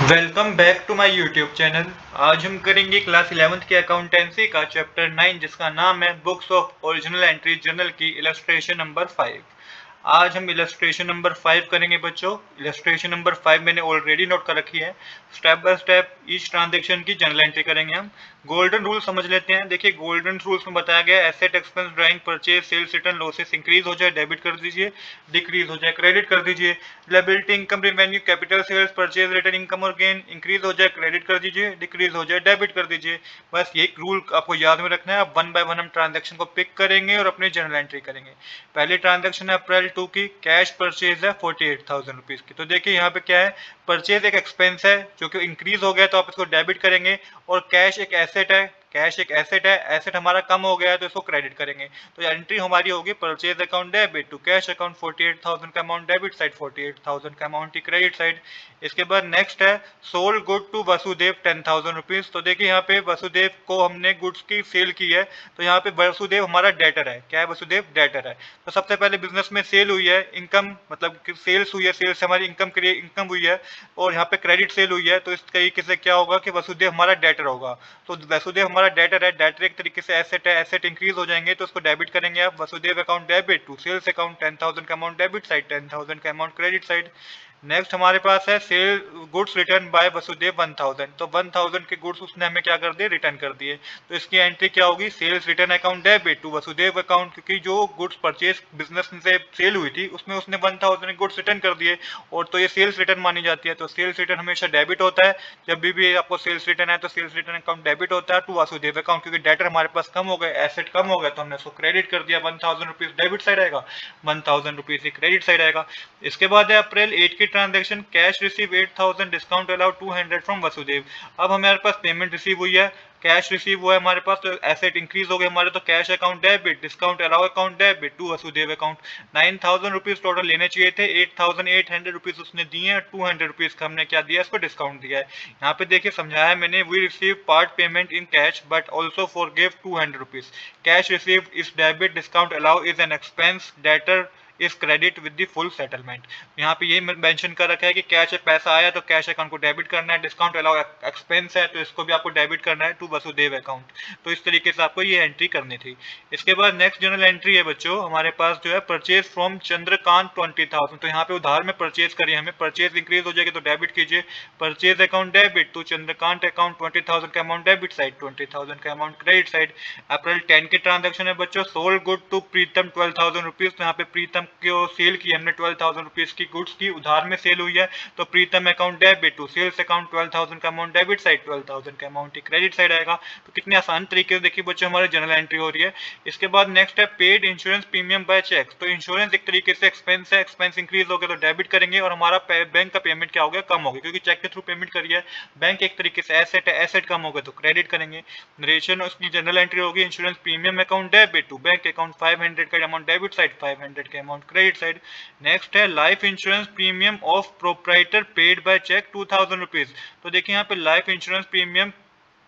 Welcome back to my YouTube channel. आज हम करेंगे क्लास 11th की अकाउंटेंसी का चैप्टर 9 जिसका नाम है books of original entry journal की इलस्ट्रेशन नंबर 5। आज हम इलस्ट्रेशन नंबर 5 करेंगे बच्चों। इलस्ट्रेशन नंबर 5 मैंने ऑलरेडी नोट कर रखी है। Step by step each transaction की जर्नल एंट्री करेंगे हम। गोल्डन रूल समझ लेते हैं। देखिए गोल्डन रूल्स में बताया गया asset expense drawing purchase sales return losses increase हो जाए डेबिट कर दीजिए, डिक्रीज हो जाए क्रेडिट कर दीजिए। Liability income revenue capital sales purchase return income और गेन इंक्रीज हो जाए क्रेडिट कर दीजिए, डिक्रीज हो जाए डेबिट कर दीजिए। बस ये रूल आपको याद में रखना है। अब वन बाय वन हम ट्रांजेक्शन को पिक करेंगे और अपनी जर्नल एंट्री करेंगे। पहली ट्रांजेक्शन है अप्रैल 2 की, कैश परचेज है 48,000 रुपीज की। तो देखिए यहाँ पे क्या है, परचेज एक एक्सपेंस है जो कि इंक्रीज हो गया तो आप इसको डेबिट करेंगे, और कैश एक एसेट है। कैश एक एसेट है, एसेट हमारा कम हो गया है तो इसको क्रेडिट करेंगे। तो एंट्री हमारी होगी purchase account debit to cash account 48,000 का अमाउंट डेबिट साइड, 48,000 का अमाउंट ही क्रेडिट साइड। इसके बाद नेक्स्ट है sold good to Vasudev 10,000 rupees. तो देखिए यहाँ पे वसुदेव को हमने गुड्स की सेल की है, तो यहाँ पे वसुदेव हमारा डेटर है। क्या है? वसुदेव डेटर है। तो सबसे पहले बिजनेस में सेल हुई है, इनकम मतलब सेल्स हुई है, सेल्स से हमारी इनकम हुई है, और यहाँ पे क्रेडिट सेल हुई है। तो इस तरीके से क्या होगा कि वसुदेव हमारा डेटर होगा। तो वसुदेव हमारा डेटर है, डेटर एक तरीके से एसेट है, एसेट इंक्रीज हो जाएंगे तो उसको डेबिट करेंगे आप। Vasudev account debit to sales account 10,000 का अमाउंट डेबिट साइड, 10,000 का अमाउंट क्रेडिट साइड। नेक्स्ट हमारे पास है sale goods return by Vasudev 1000। तो 1000 के गुड्स उसने हमें क्या कर दिए, रिटर्न कर दिए। तो इसकी एंट्री क्या होगी, sales return account debit to Vasudev account, क्योंकि जो गुड्स परचेज बिजनेस से सेल हुई थी उसमें उसने 1000 गुड्स रिटर्न कर दिए, और तो ये सेल्स रिटर्न मानी जाती है। तो सेल्स रिटर्न हमेशा डेबिट होता है। जब भी आपको सेल्स रिटर्न है तो सेल्स रिटर्न अकाउंट डेबिट होता है टू वासुदेव अकाउंट, क्योंकि डेटर हमारे पास कम हो गए, एसेट कम हो गए, तो हमने उसको क्रेडिट कर दिया। 1000 रुपीज डेबिट साइड आएगा, 1000 रुपीज ही क्रेडिट साइड आएगा। इसके बाद है अप्रैल 8 की transaction, cash receive 8000 discount allow 200 from Vasudev. अब हमारे पास पेमेंट रिसीव हुई है, कैश रिसीव हुआ है हमारे पास, तो एसेट इंक्रीज हो गए हमारे। तो cash account debit, discount allow account debit to Vasudev account. 9000 rupees total लेने चाहिए थे, 8800 रुपीज उसने दिए हैं, 200 रुपीज का हमने क्या दिया, इसको डिस्काउंट दिया है। यहाँ पे देखिए समझाया मैंने, we receive part payment in cash but also for give 200 rupees. Cash receive is debit, discount allow is an expense, debtor is credit with the full settlement. यहाँ पे ये मेंशन कर रखा है कि कैश पैसा आया तो कैश अकाउंट को डेबिट करना है, डिस्काउंट अलाउ एक्सपेंस है तो इसको भी आपको डेबिट करना है टू वसुदेव अकाउंट। तो इस तरीके से आपको ये एंट्री करनी थी। इसके बाद नेक्स्ट जर्नल एंट्री है बच्चों हमारे पास जो है परचेज फ्रॉम चंद्रकांत 20,000। तो यहाँ पे उधार में परचेज करिए, हमें परचेज इंक्रीज हो जाएगी तो डेबिट कीजिए। परचेज अकाउंट डेबिट तो चंद्रकांत अकाउंट 20,000 का अमाउंट डेबिट साइड, 20,000 का अमाउंट क्रेडिट साइड। अप्रैल 10 के ट्रांजेक्शन है बच्चों, sold good to Pritam 12,000 rupees. तो यहाँ पे प्रीतम को सेल की हमने 12,000 रुपीज की गुड्स की, उधार में सेल हुई है, तो Pritam account debit to sales account 12,000 का अमाउंट डेबिट साइड, 12,000 का अमाउंट ही क्रेडिट साइड आएगा। तो कितने आसान तरीके से देखिए बच्चों हमारी जर्नल एंट्री हो रही है। इसके बाद नेक्स्ट है paid insurance premium by cheque. तो इंश्योरेंस एक तरीके से एक्सपेंस है, एक्सपेंस इंक्रीज हो गया तो डेबिट करेंगे, और हमारा बैंक का पेमेंट क्या हो गया, कम हो गया, क्योंकि चेक के थ्रू पेमेंट करी है। बैंक एक तरीके से एसेट है, एसेट कम हो गया तो क्रेडिट करेंगे। नरेशन उसकी जनरल एंट्री होगी, insurance premium account debit to bank account 500 का अमाउंट डेबिट साइड, 500 के अमाउंट क्रेडिट साइड। नेक्स्ट है life insurance premium of proprietor paid by cheque 2000 rupees. तो देखिए यहाँ पे लाइफ इंश्योरेंस प्रीमियम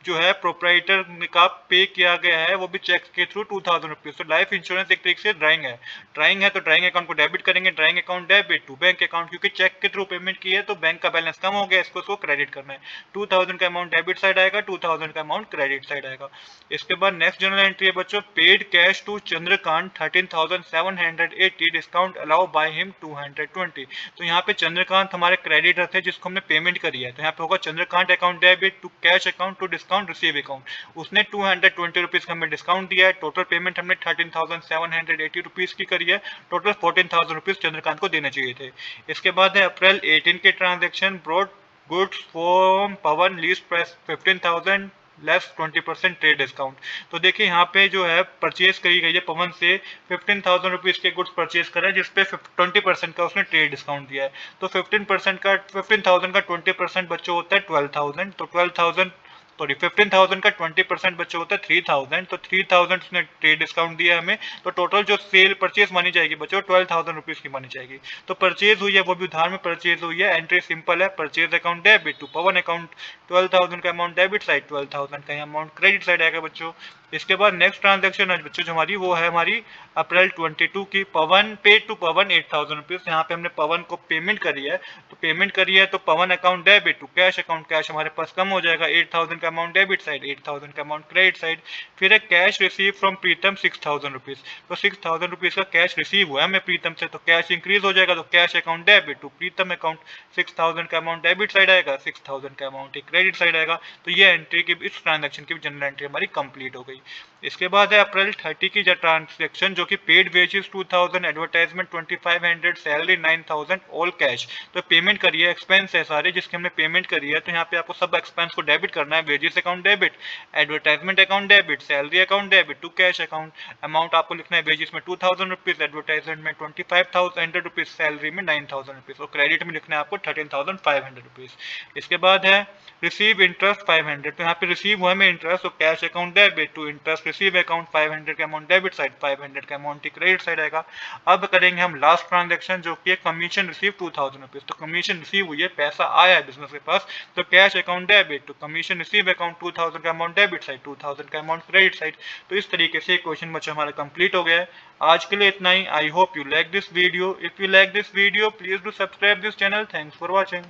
जो है प्रोप्राइटर का पे किया गया है वो भी चेक के थ्रू 2000 रुपीज। तो लाइफ इंश्योरेंस एक तरीके से ड्राइंग है, ड्राइंग है तो ड्राइंग अकाउंट को डेबिट करेंगे, drawing account debit to bank account, क्योंकि चेक के थ्रू पेमेंट की है तो बैंक का बैलेंस कम हो गया, इसको क्रेडिट करना है। 2000 का अमाउंट डेबिट साइड आएगा, 2000 का अमाउंट क्रेडिट साइड आएगा। इसके बाद नेक्स्ट जनरल एंट्री है बच्चों, paid cash to Chandrakant 13,780 discount allow by him 220। तो यहाँ पे चंद्रकांत हमारे क्रेडिटर थे जिसको हमने पेमेंट करी है, तो यहाँ पे होगा Chandrakant account debit to cash account to discount receive account. उसने 220 रुपीज का हमें डिस्काउंट दिया है, टोटल पेमेंट हमने 13,780 रुपीज की करी है, टोटल 14,000 रुपीज चंद्रकांत को देने चाहिए थे। इसके बाद है अप्रैल 18 के transaction, brought goods from Pawan list price 15,000 less 20% trade discount. तो देखिए यहाँ पे जो है परचेज करी गई है पवन से 15,000 रुपीज के गुड्स परचेज करा है, जिसपे 20% का उसने ट्रेड डिस्काउंट दिया है। तो 15% का 15,000 का 20% बच्चों होता है 12,000। तो 12,000 सॉरी 15,000 का 20% बच्चे होता है 3,000। तो 3,000 उसने ट्रेड डिस्काउंट दिया हमें, तो टोटल जो सेल परचेज मानी जाएगी बच्चों 12,000 रुपीज की मानी जाएगी। तो परचेज हुई है वो भी उधार में परचेज हुई है, एंट्री सिंपल है, purchase account debit to Pawan account 12,000 का अमाउंट डेबिट साइड, 12,000 का अमाउंट क्रेडिट साइड आएगा बच्चों। इसके बाद नेक्स्ट ट्रांजेक्शन आज बच्चों जो हमारी वो है हमारी अप्रैल 22 की पवन पेड टू पवन 8000 रुपीज। यहाँ पे हमने पवन को पेमेंट करी है, तो पेमेंट करी है तो Pawan account debit to cash account, cash हमारे पास कम हो जाएगा 8000 का अमाउंट डेबिट साइड, 8000 का अमाउंट क्रेडिट साइड। फिर है cash receive from Pritam 6000 rupees, तो 6000 रुपीज का कैश रिसीव हुआ है हमें प्रीतम से, तो कैश इंक्रीज हो जाएगा, तो cash account debit to Pritam account 6000 का अमाउंट डेबिट साइड आएगा, 6000 का अमाउंट क्रेडिट साइड आएगा। तो ये एंट्री की इस ट्रांजेक्शन की जनरल एंट्री हमारी कंप्लीट हो गई। इसके बाद है अप्रैल 30 की ट्रांजेक्शन जो कि paid wages 2000, advertisement 2500, salary 9000, all cash. तो पेमेंट करिए, एक्सपेंस है सारे जिसके हमने पेमेंट करी है, तो यहाँ पे आपको सब एक्सपेंस को डेबिट करना है। Wages account debit, advertisement account debit, salary account debit to cash account. Amount आपको लिखना है वेजेस में 2000 रुपीज, एडवर्टाइजमेंट में 2500 रुपीज, सैलरी में 9000 रुपीज और क्रेडिट में लिखना है आपको 13500 रुपीज। इसके बाद है रिसीव इंटरेस्ट 500, तो यहाँ पे रिसीव हुआ में इंटरेस्ट, तो cash account debit to interest receive account 500 का अमाउंट डेबिट साइड, 500 का अमाउंट क्रेडिट साइड आएगा। अब करेंगे हम लास्ट ट्रांजेक्शन जो कि कमीशन रिसीव 2000 रुपीज, तो कमीशन रिसीव हुई है, पैसा आया है बिजनेस के पास, तो cash account debit to commission receive account 2000 का अमाउंट डेबिट साइड, 2000 का अमाउंट क्रेडिट साइड। तो इस तरीके से क्वेश्चन बच्चों हमारा कंप्लीट हो गया है। आज के लिए इतना ही। I hope you like this video. If you like this video please do subscribe this channel. Thanks for watching.